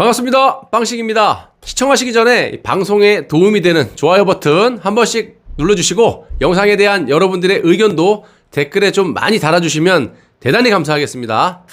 반갑습니다. 빵식입니다. 시청하시기 전에 방송에 도움이 되는 좋아요 버튼 한 번씩 눌러주시고 영상에 대한 여러분들의 의견도 댓글에 좀 많이 달아주시면 대단히 감사하겠습니다.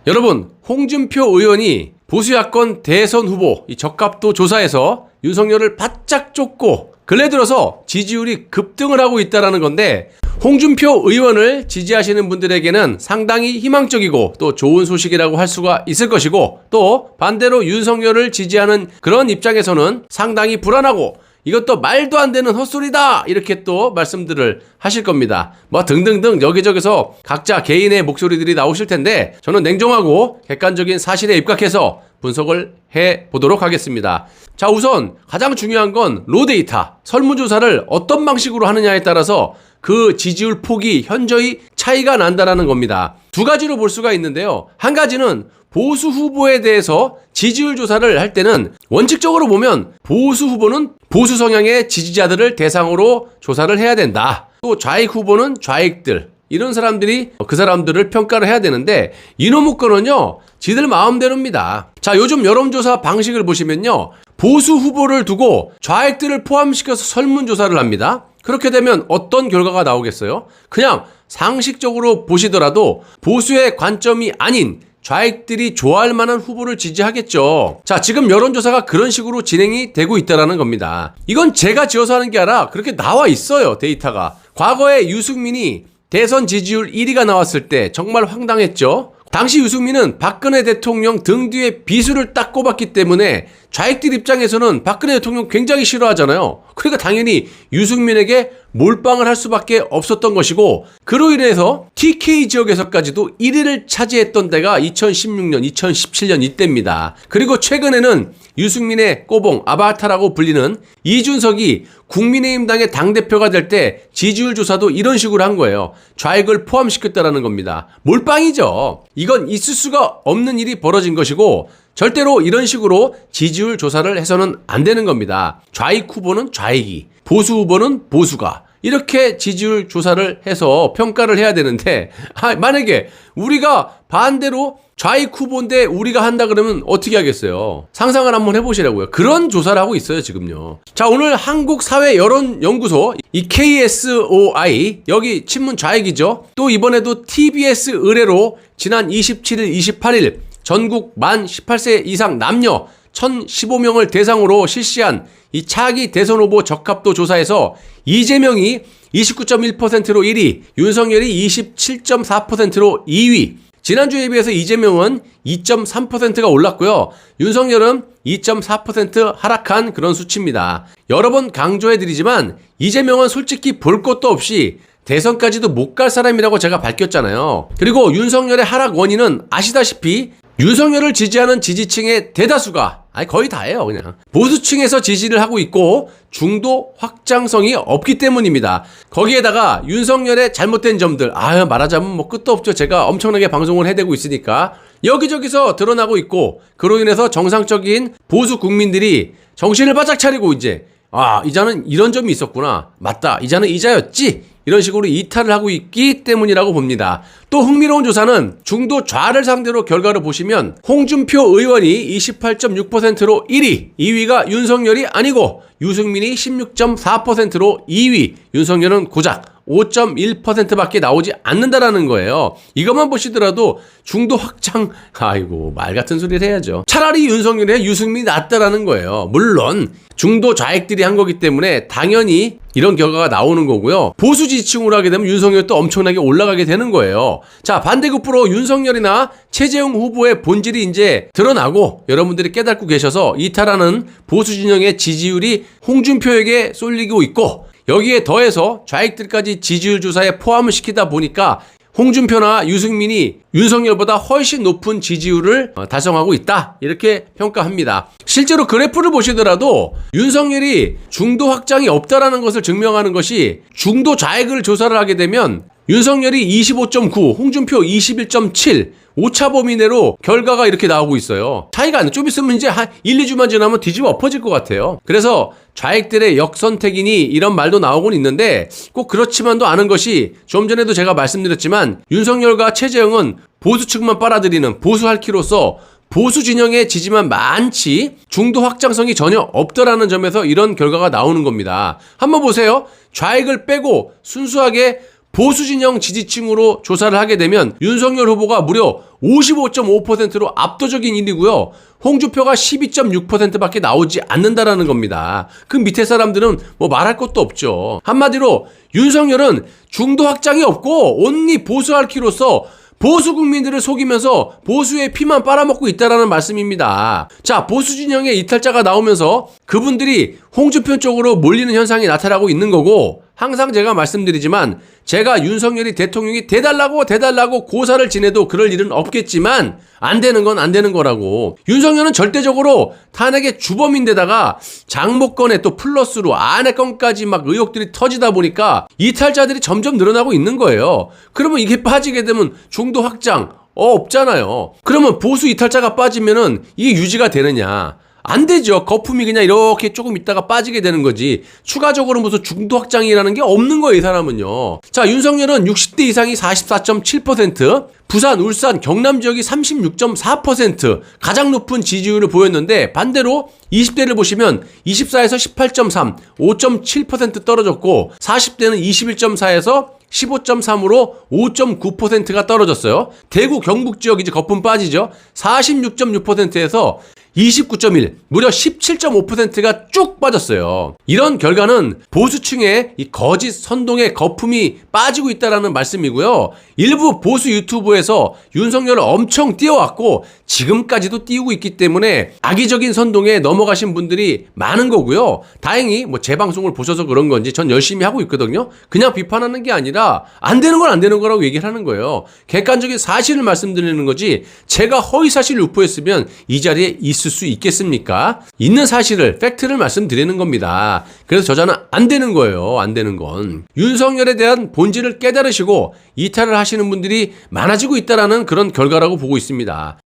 여러분, 홍준표 의원이 보수야권 대선 후보 이 적합도 조사에서 윤석열을 바짝 쫓고 근래 들어서 지지율이 급등을 하고 있다는 건데, 홍준표 의원을 지지하시는 분들에게는 상당히 희망적이고 또 좋은 소식이라고 할 수가 있을 것이고, 또 반대로 윤석열을 지지하는 그런 입장에서는 상당히 불안하고 이것도 말도 안 되는 헛소리다 이렇게 또 말씀들을 하실 겁니다. 뭐 등등등 여기저기서 각자 개인의 목소리들이 나오실 텐데, 저는 냉정하고 객관적인 사실에 입각해서 분석을 해보도록 하겠습니다. 자, 우선 가장 중요한 건 로데이터, 설문조사를 어떤 방식으로 하느냐에 따라서 그 지지율 폭이 현저히 차이가 난다는 겁니다. 두 가지로 볼 수가 있는데요. 한 가지는 보수 후보에 대해서 지지율 조사를 할 때는 원칙적으로 보면 보수 후보는 보수 성향의 지지자들을 대상으로 조사를 해야 된다. 또 좌익 후보는 좌익들, 이런 사람들이 그 사람들을 평가를 해야 되는데, 이놈의 거는요 지들 마음대로입니다. 자, 요즘 여론조사 방식을 보시면요, 보수 후보를 두고 좌익들을 포함시켜서 설문조사를 합니다. 그렇게 되면 어떤 결과가 나오겠어요? 그냥 상식적으로 보시더라도 보수의 관점이 아닌 좌익들이 좋아할 만한 후보를 지지하겠죠. 자, 지금 여론조사가 그런 식으로 진행이 되고 있다는 겁니다. 이건 제가 지어서 하는 게 아니라 그렇게 나와 있어요, 데이터가. 과거에 유승민이 대선 지지율 1위가 나왔을 때 정말 황당했죠. 당시 유승민은 박근혜 대통령 등 뒤에 비수를 딱 꼽았기 때문에 좌익들 입장에서는 박근혜 대통령 굉장히 싫어하잖아요. 그러니까 당연히 유승민에게 몰빵을 할 수밖에 없었던 것이고, 그로 인해서 TK 지역에서까지도 1위를 차지했던 때가 2016년, 2017년 이때입니다. 그리고 최근에는 유승민의 꼬봉, 아바타라고 불리는 이준석이 국민의힘당의 당대표가 될 때 지지율 조사도 이런 식으로 한 거예요. 좌익을 포함시켰다는 겁니다. 몰빵이죠. 이건 있을 수가 없는 일이 벌어진 것이고, 절대로 이런 식으로 지지율 조사를 해서는 안 되는 겁니다. 좌익 후보는 좌익이, 보수 후보는 보수가 이렇게 지지율 조사를 해서 평가를 해야 되는데, 만약에 우리가 반대로 좌익 후보인데 우리가 한다 그러면 어떻게 하겠어요? 상상을 한번 해보시라고요. 그런 조사를 하고 있어요, 지금요. 자, 오늘 한국사회여론연구소 이 KSOI, 여기 친문 좌익이죠. 또 이번에도 TBS 의뢰로 지난 27일, 28일 전국 만 18세 이상 남녀 1015명을 대상으로 실시한 이 차기 대선 후보 적합도 조사에서 이재명이 29.1%로 1위, 윤석열이 27.4%로 2위. 지난주에 비해서 이재명은 2.3%가 올랐고요. 윤석열은 2.4% 하락한 그런 수치입니다. 여러 번 강조해드리지만 이재명은 솔직히 볼 것도 없이 대선까지도 못 갈 사람이라고 제가 밝혔잖아요. 그리고 윤석열의 하락 원인은 아시다시피 윤석열을 지지하는 지지층의 대다수가, 거의 다예요, 그냥 보수층에서 지지를 하고 있고 중도 확장성이 없기 때문입니다. 거기에다가 윤석열의 잘못된 점들, 말하자면 뭐 끝도 없죠. 제가 엄청나게 방송을 해대고 있으니까 여기저기서 드러나고 있고, 그로 인해서 정상적인 보수 국민들이 정신을 바짝 차리고 이제 이자는 이런 점이 있었구나, 맞다, 이자는 이자였지, 이런 식으로 이탈을 하고 있기 때문이라고 봅니다. 또 흥미로운 조사는 중도 좌를 상대로 결과를 보시면 홍준표 의원이 28.6%로 1위, 2위가 윤석열이 아니고 유승민이 16.4%로 2위, 윤석열은 고작 5.1%밖에 나오지 않는다라는 거예요. 이것만 보시더라도 중도 확장, 말 같은 소리를 해야죠. 차라리 윤석열의 유승민이 낫다라는 거예요. 물론 중도 좌익들이 한 거기 때문에 당연히 이런 결과가 나오는 거고요. 보수 지지층으로 하게 되면 윤석열도 엄청나게 올라가게 되는 거예요. 자, 반대급부로 윤석열이나 최재형 후보의 본질이 이제 드러나고 여러분들이 깨닫고 계셔서 이탈하는 보수 진영의 지지율이 홍준표에게 쏠리고 있고, 여기에 더해서 좌익들까지 지지율 조사에 포함을 시키다 보니까 홍준표나 유승민이 윤석열보다 훨씬 높은 지지율을 달성하고 있다, 이렇게 평가합니다. 실제로 그래프를 보시더라도 윤석열이 중도 확장이 없다라는 것을 증명하는 것이, 중도 좌익을 조사를 하게 되면 윤석열이 25.9, 홍준표 21.7, 오차 범위 내로 결과가 이렇게 나오고 있어요. 차이가 안 나. 좀 있으면 이제 한 1, 2주만 지나면 뒤집어 엎어질 것 같아요. 그래서 좌익들의 역선택이니 이런 말도 나오곤 있는데 꼭 그렇지만도 않은 것이, 좀 전에도 제가 말씀드렸지만 윤석열과 최재형은 보수 측만 빨아들이는 보수 할키로서 보수 진영의 지지만 많지 중도 확장성이 전혀 없더라는 점에서 이런 결과가 나오는 겁니다. 한번 보세요. 좌익을 빼고 순수하게 보수 진영 지지층으로 조사를 하게 되면 윤석열 후보가 무려 55.5%로 압도적인 1위고요. 홍준표가 12.6%밖에 나오지 않는다라는 겁니다. 그 밑에 사람들은 뭐 말할 것도 없죠. 한마디로 윤석열은 중도 확장이 없고 온리 보수 할키로서 보수 국민들을 속이면서 보수의 피만 빨아먹고 있다라는 말씀입니다. 자, 보수 진영의 이탈자가 나오면서 그분들이 홍준표 쪽으로 몰리는 현상이 나타나고 있는 거고, 항상 제가 말씀드리지만 제가 윤석열이 대통령이 돼달라고 고사를 지내도 그럴 일은 없겠지만 안 되는 건 안 되는 거라고. 윤석열은 절대적으로 탄핵의 주범인데다가 장모건에 또 플러스로 아내건까지 막 의혹들이 터지다 보니까 이탈자들이 점점 늘어나고 있는 거예요. 그러면 이게 빠지게 되면 중도 확장 없잖아요. 그러면 보수 이탈자가 빠지면은 이게 유지가 되느냐? 안 되죠. 거품이 그냥 이렇게 조금 있다가 빠지게 되는 거지. 추가적으로 무슨 중도 확장이라는 게 없는 거예요, 이 사람은요. 자, 윤석열은 60대 이상이 44.7%, 부산, 울산, 경남 지역이 36.4% 가장 높은 지지율을 보였는데, 반대로 20대를 보시면 24에서 18.3, 5.7% 떨어졌고, 40대는 21.4에서 15.3으로 5.9%가 떨어졌어요. 대구, 경북 지역 이제 거품 빠지죠. 46.6%에서 29.1, 무려 17.5%가 쭉 빠졌어요. 이런 결과는 보수층의 이 거짓 선동의 거품이 빠지고 있다는 말씀이고요. 일부 보수 유튜브에서 윤석열을 엄청 띄워왔고 지금까지도 띄우고 있기 때문에 악의적인 선동에 넘어가신 분들이 많은 거고요. 다행히 뭐 제 방송을 보셔서 그런 건지 전 열심히 하고 있거든요. 그냥 비판하는 게 아니라 안 되는 건 안 되는 거라고 얘기를 하는 거예요. 객관적인 사실을 말씀드리는 거지 제가 허위사실을 유포했으면 이 자리에 있을 수 있겠습니까? 있는 사실을, 팩트를 말씀드리는 겁니다. 그래서 저자는 안 되는 거예요. 안 되는 건. 윤석열에 대한 본질을 깨달으시고 이탈을 하시는 분들이 많아지고 있다는 그런 결과라고 보고 있습니다.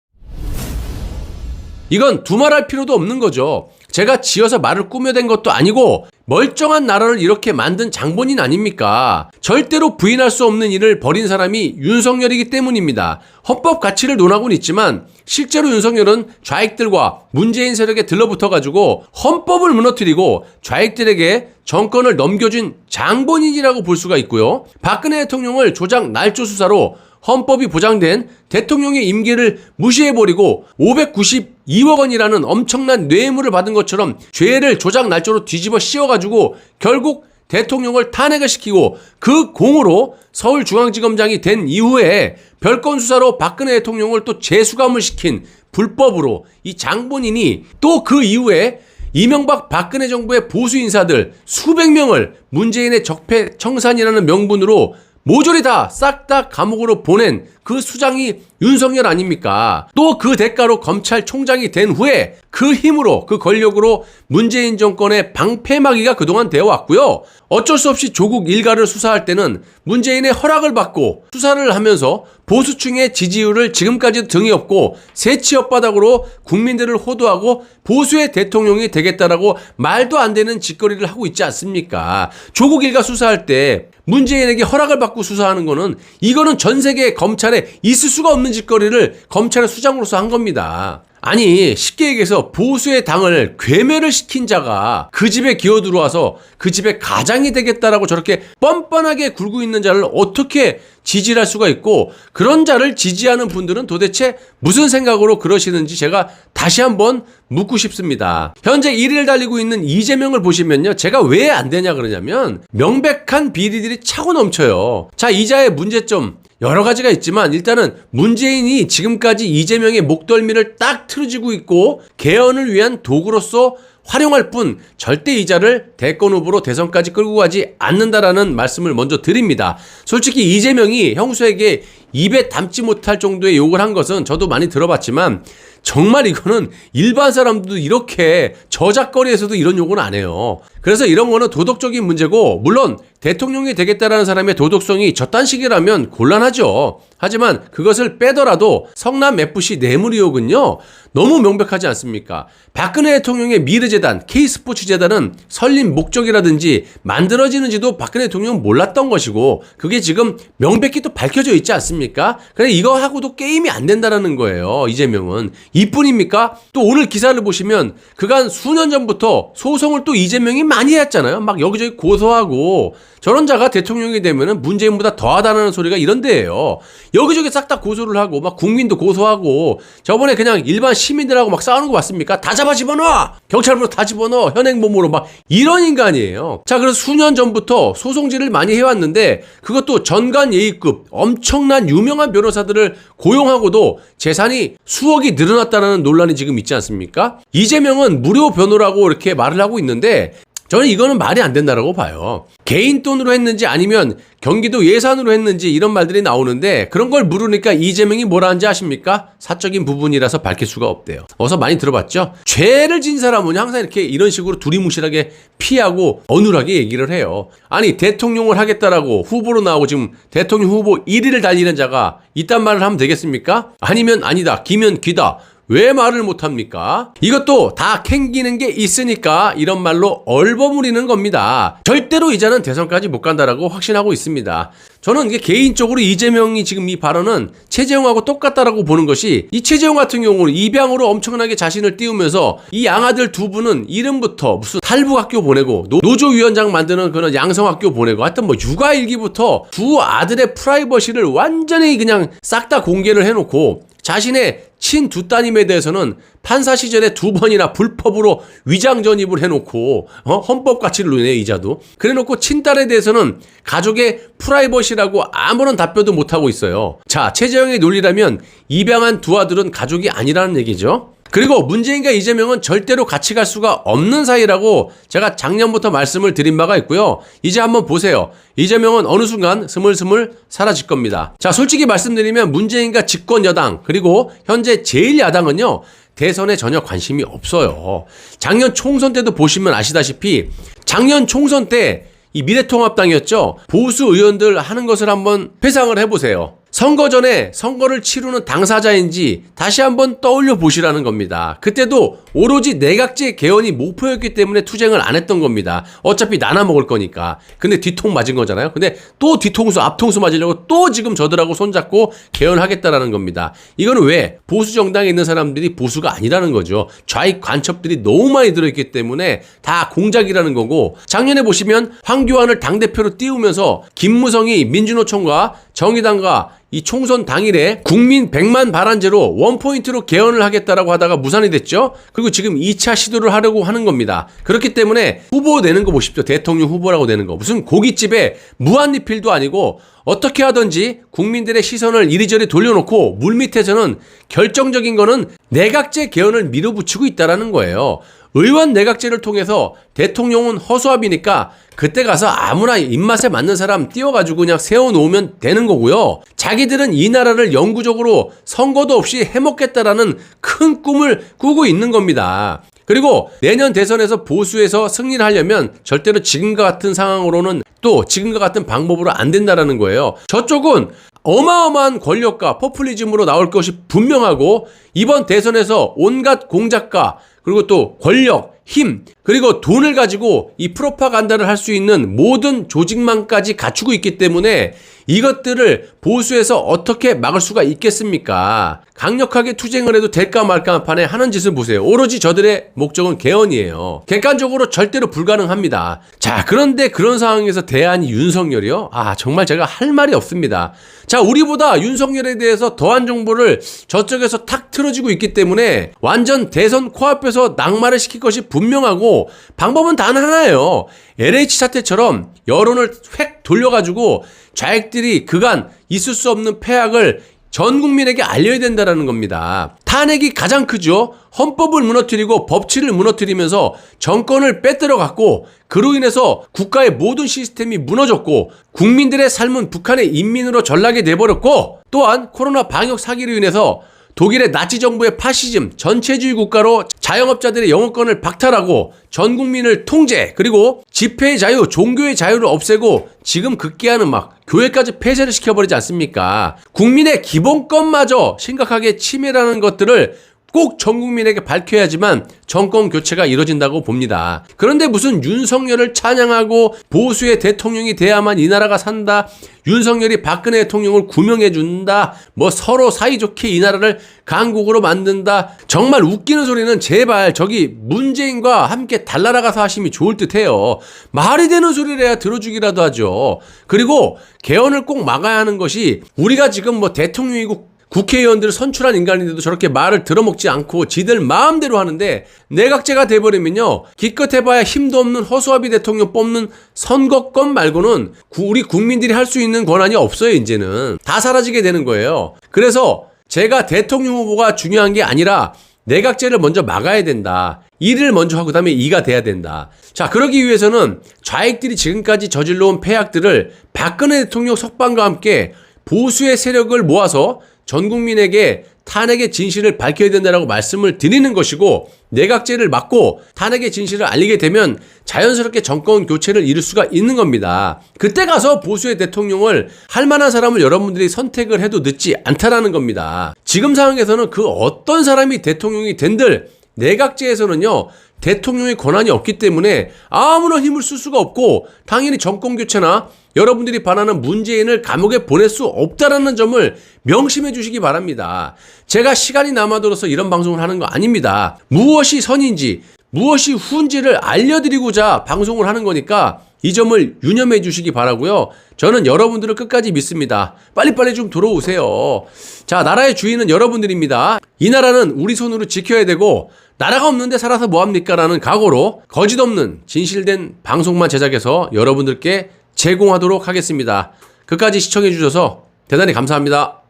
이건 두말할 필요도 없는 거죠. 제가 지어서 말을 꾸며댄 것도 아니고 멀쩡한 나라를 이렇게 만든 장본인 아닙니까? 절대로 부인할 수 없는 일을 벌인 사람이 윤석열이기 때문입니다. 헌법 가치를 논하고는 있지만 실제로 윤석열은 좌익들과 문재인 세력에 들러붙어가지고 헌법을 무너뜨리고 좌익들에게 정권을 넘겨준 장본인이라고 볼 수가 있고요. 박근혜 대통령을 조작 날조 수사로 헌법이 보장된 대통령의 임기를 무시해버리고 592억 원이라는 엄청난 뇌물을 받은 것처럼 죄를 조작 날조로 뒤집어 씌워가지고 결국 대통령을 탄핵을 시키고 그 공으로 서울중앙지검장이 된 이후에 별건 수사로 박근혜 대통령을 또 재수감을 시킨 불법으로 이 장본인이 또 그 이후에 이명박 박근혜 정부의 보수 인사들 수백 명을 문재인의 적폐 청산이라는 명분으로 모조리 다 싹 다 감옥으로 보낸 그 수장이 윤석열 아닙니까? 또 그 대가로 검찰총장이 된 후에 그 힘으로 그 권력으로 문재인 정권의 방패막이가 그동안 되어 왔고요. 어쩔 수 없이 조국 일가를 수사할 때는 문재인의 허락을 받고 수사를 하면서 보수층의 지지율을 지금까지도 등이 없고 새치 엇바닥으로 국민들을 호도하고 보수의 대통령이 되겠다라고 말도 안 되는 짓거리를 하고 있지 않습니까? 조국 일가 수사할 때 문재인에게 허락을 받고 수사하는 거는 이거는 전 세계 검찰에 있을 수가 없는 짓거리를 검찰의 수장으로서 한 겁니다. 아니 쉽게 얘기해서 보수의 당을 괴멸을 시킨 자가 그 집에 기어 들어와서 그 집의 가장이 되겠다라고 저렇게 뻔뻔하게 굴고 있는 자를 어떻게 지지할 수가 있고 그런 자를 지지하는 분들은 도대체 무슨 생각으로 그러시는지 제가 다시 한번 묻고 싶습니다. 현재 1위를 달리고 있는 이재명을 보시면요. 제가 왜 안 되냐 그러냐면 명백한 비리들이 차고 넘쳐요. 자, 이자의 문제점 여러 가지가 있지만 일단은 문재인이 지금까지 이재명의 목덜미를 딱 틀어지고 있고 개헌을 위한 도구로서 활용할 뿐 절대 이자를 대권 후보로 대선까지 끌고 가지 않는다라는 말씀을 먼저 드립니다. 솔직히 이재명이 형수에게 입에 담지 못할 정도의 욕을 한 것은 저도 많이 들어봤지만 정말 이거는 일반 사람도 이렇게 저작거리에서도 이런 욕은 안 해요. 그래서 이런 거는 도덕적인 문제고, 물론 대통령이 되겠다라는 사람의 도덕성이 저딴 식이라면 곤란하죠. 하지만 그것을 빼더라도 성남 FC 뇌물 의혹은요, 너무 명백하지 않습니까? 박근혜 대통령의 미르재단, K스포츠재단은 설립 목적이라든지 만들어지는지도 박근혜 대통령은 몰랐던 것이고, 그게 지금 명백히 또 밝혀져 있지 않습니까? 그래, 이거 하고도 게임이 안 된다라는 거예요, 이재명은. 이뿐입니까? 또 오늘 기사를 보시면 그간 수년 전부터 소송을 또 이재명이 많이 했잖아요. 막 여기저기 고소하고, 저런 자가 대통령이 되면은 문재인보다 더하다는 소리가 이런데예요. 여기저기 싹 다 고소를 하고, 막 국민도 고소하고, 저번에 그냥 일반 시민들하고 막 싸우는 거 맞습니까? 다 잡아 집어넣어! 경찰부로 다 집어넣어! 현행범으로 막 이런 인간이에요. 자, 그래서 수년 전부터 소송질을 많이 해왔는데, 그것도 전관 예의급 엄청난 유명한 변호사들을 고용하고도 재산이 수억이 늘어났다는 논란이 지금 있지 않습니까? 이재명은 무료 변호라고 이렇게 말을 하고 있는데, 저는 이거는 말이 안 된다라고 봐요. 개인 돈으로 했는지 아니면 경기도 예산으로 했는지 이런 말들이 나오는데, 그런 걸 물으니까 이재명이 뭐라 하는지 아십니까? 사적인 부분이라서 밝힐 수가 없대요. 어서 많이 들어봤죠? 죄를 진 사람은 항상 이렇게 이런 식으로 두리뭉실하게 피하고 어눌하게 얘기를 해요. 아니, 대통령을 하겠다라고 후보로 나오고 지금 대통령 후보 1위를 달리는 자가 이딴 말을 하면 되겠습니까? 아니면 아니다, 기면 기다. 왜 말을 못합니까? 이것도 다 캥기는 게 있으니까 이런 말로 얼버무리는 겁니다. 절대로 이제는 대선까지 못 간다라고 확신하고 있습니다. 저는 이게 개인적으로 이재명이 지금 이 발언은 최재형하고 똑같다라고 보는 것이, 이 최재형 같은 경우는 입양으로 엄청나게 자신을 띄우면서 이 양아들 두 분은 이름부터 무슨 탈북학교 보내고 노조위원장 만드는 그런 양성학교 보내고, 하여튼 뭐 육아일기부터 두 아들의 프라이버시를 완전히 그냥 싹 다 공개를 해놓고, 자신의 친 두 따님에 대해서는 판사 시절에 2번이나 불법으로 위장 전입을 해놓고 헌법 가치를 누네, 이자도. 그래놓고 친딸에 대해서는 가족의 프라이버시라고 아무런 답변도 못하고 있어요. 자, 최재형의 논리라면 입양한 두 아들은 가족이 아니라는 얘기죠. 그리고 문재인과 이재명은 절대로 같이 갈 수가 없는 사이라고 제가 작년부터 말씀을 드린 바가 있고요. 이제 한번 보세요. 이재명은 어느 순간 스물스물 사라질 겁니다. 자, 솔직히 말씀드리면 문재인과 집권 여당, 그리고 현재 제1야당은요, 대선에 전혀 관심이 없어요. 작년 총선 때도 보시면 아시다시피, 작년 총선 때 이 미래통합당이었죠. 보수 의원들 하는 것을 한번 회상을 해보세요. 선거 전에 선거를 치르는 당사자인지 다시 한번 떠올려 보시라는 겁니다. 그때도 오로지 내각제 개헌이 목표였기 때문에 투쟁을 안 했던 겁니다. 어차피 나눠 먹을 거니까. 근데 뒤통 맞은 거잖아요. 근데 또 뒤통수, 앞통수 맞으려고 또 지금 저들하고 손잡고 개헌하겠다라는 겁니다. 이거는 왜? 보수 정당에 있는 사람들이 보수가 아니라는 거죠. 좌익 간첩들이 너무 많이 들어있기 때문에 다 공작이라는 거고, 작년에 보시면 황교안을 당대표로 띄우면서 김무성이 민주노총과 정의당과 이 총선 당일에 국민 100만 발안제로 원포인트로 개헌을 하겠다라고 하다가 무산이 됐죠. 그리고 지금 2차 시도를 하려고 하는 겁니다. 그렇기 때문에 후보 내는 거 보십시오. 대통령 후보라고 내는 거. 무슨 고깃집에 무한리필도 아니고, 어떻게 하든지 국민들의 시선을 이리저리 돌려놓고 물밑에서는 결정적인 거는 내각제 개헌을 밀어붙이고 있다라는 거예요. 의원 내각제를 통해서 대통령은 허수아비니까 그때 가서 아무나 입맛에 맞는 사람 띄워가지고 그냥 세워놓으면 되는 거고요. 자기들은 이 나라를 영구적으로 선거도 없이 해먹겠다라는 큰 꿈을 꾸고 있는 겁니다. 그리고 내년 대선에서 보수에서 승리를 하려면 절대로 지금과 같은 상황으로는, 또 지금과 같은 방법으로 안 된다라는 거예요. 저쪽은 어마어마한 권력과 포퓰리즘으로 나올 것이 분명하고, 이번 대선에서 온갖 공작과 그리고 또 권력, 힘, 그리고 돈을 가지고 이 프로파간다를 할 수 있는 모든 조직망까지 갖추고 있기 때문에 이것들을 보수에서 어떻게 막을 수가 있겠습니까? 강력하게 투쟁을 해도 될까 말까 한 판에 하는 짓을 보세요. 오로지 저들의 목적은 개헌이에요. 객관적으로 절대로 불가능합니다. 자, 그런데 그런 상황에서 대안이 윤석열이요? 아, 정말 제가 할 말이 없습니다. 자, 우리보다 윤석열에 대해서 더한 정보를 저쪽에서 탁 틀어지고 있기 때문에 완전 대선 코앞에서 낙마를 시킬 것이 분명하고, 방법은 단 하나예요. LH 사태처럼 여론을 획 돌려가지고 좌익들이 그간 있을 수 없는 패악을 전 국민에게 알려야 된다는 겁니다. 탄핵이 가장 크죠. 헌법을 무너뜨리고 법치를 무너뜨리면서 정권을 빼들어갔고, 그로 인해서 국가의 모든 시스템이 무너졌고, 국민들의 삶은 북한의 인민으로 전락이 돼버렸고, 또한 코로나 방역 사기로 인해서 독일의 나치 정부의 파시즘, 전체주의 국가로 자영업자들의 영어권을 박탈하고 전 국민을 통제, 그리고 집회의 자유, 종교의 자유를 없애고 지금 급기야는 막 교회까지 폐쇄를 시켜버리지 않습니까? 국민의 기본권마저 심각하게 침해라는 것들을 꼭 전 국민에게 밝혀야지만 정권 교체가 이뤄진다고 봅니다. 그런데 무슨 윤석열을 찬양하고 보수의 대통령이 돼야만 이 나라가 산다, 윤석열이 박근혜 대통령을 구명해준다, 뭐 서로 사이좋게 이 나라를 강국으로 만든다, 정말 웃기는 소리는 제발 저기 문재인과 함께 달나라가서 하심이 좋을 듯해요. 말이 되는 소리를 해야 들어주기라도 하죠. 그리고 개헌을 꼭 막아야 하는 것이, 우리가 지금 뭐 대통령이고 국회의원들을 선출한 인간인데도 저렇게 말을 들어먹지 않고 지들 마음대로 하는데, 내각제가 돼버리면요, 기껏 해봐야 힘도 없는 허수아비 대통령 뽑는 선거권 말고는 우리 국민들이 할 수 있는 권한이 없어요. 이제는 다 사라지게 되는 거예요. 그래서 제가 대통령 후보가 중요한 게 아니라 내각제를 먼저 막아야 된다. 일을 먼저 하고 그다음에 이가 돼야 된다. 자, 그러기 위해서는 좌익들이 지금까지 저질러온 폐악들을 박근혜 대통령 석방과 함께 보수의 세력을 모아서 전 국민에게 탄핵의 진실을 밝혀야 된다라고 말씀을 드리는 것이고, 내각제를 막고 탄핵의 진실을 알리게 되면 자연스럽게 정권 교체를 이룰 수가 있는 겁니다. 그때 가서 보수의 대통령을 할 만한 사람을 여러분들이 선택을 해도 늦지 않다라는 겁니다. 지금 상황에서는 그 어떤 사람이 대통령이 된들 내각제에서는요, 대통령의 권한이 없기 때문에 아무런 힘을 쓸 수가 없고, 당연히 정권 교체나 여러분들이 바라는 문재인을 감옥에 보낼 수 없다라는 점을 명심해 주시기 바랍니다. 제가 시간이 남아들어서 이런 방송을 하는 거 아닙니다. 무엇이 선인지, 무엇이 후인지를 알려드리고자 방송을 하는 거니까 이 점을 유념해 주시기 바라고요. 저는 여러분들을 끝까지 믿습니다. 빨리빨리 좀 들어오세요. 자, 나라의 주인은 여러분들입니다. 이 나라는 우리 손으로 지켜야 되고, 나라가 없는데 살아서 뭐합니까? 라는 각오로 거짓 없는 진실된 방송만 제작해서 여러분들께 제공하도록 하겠습니다. 끝까지 시청해 주셔서 대단히 감사합니다.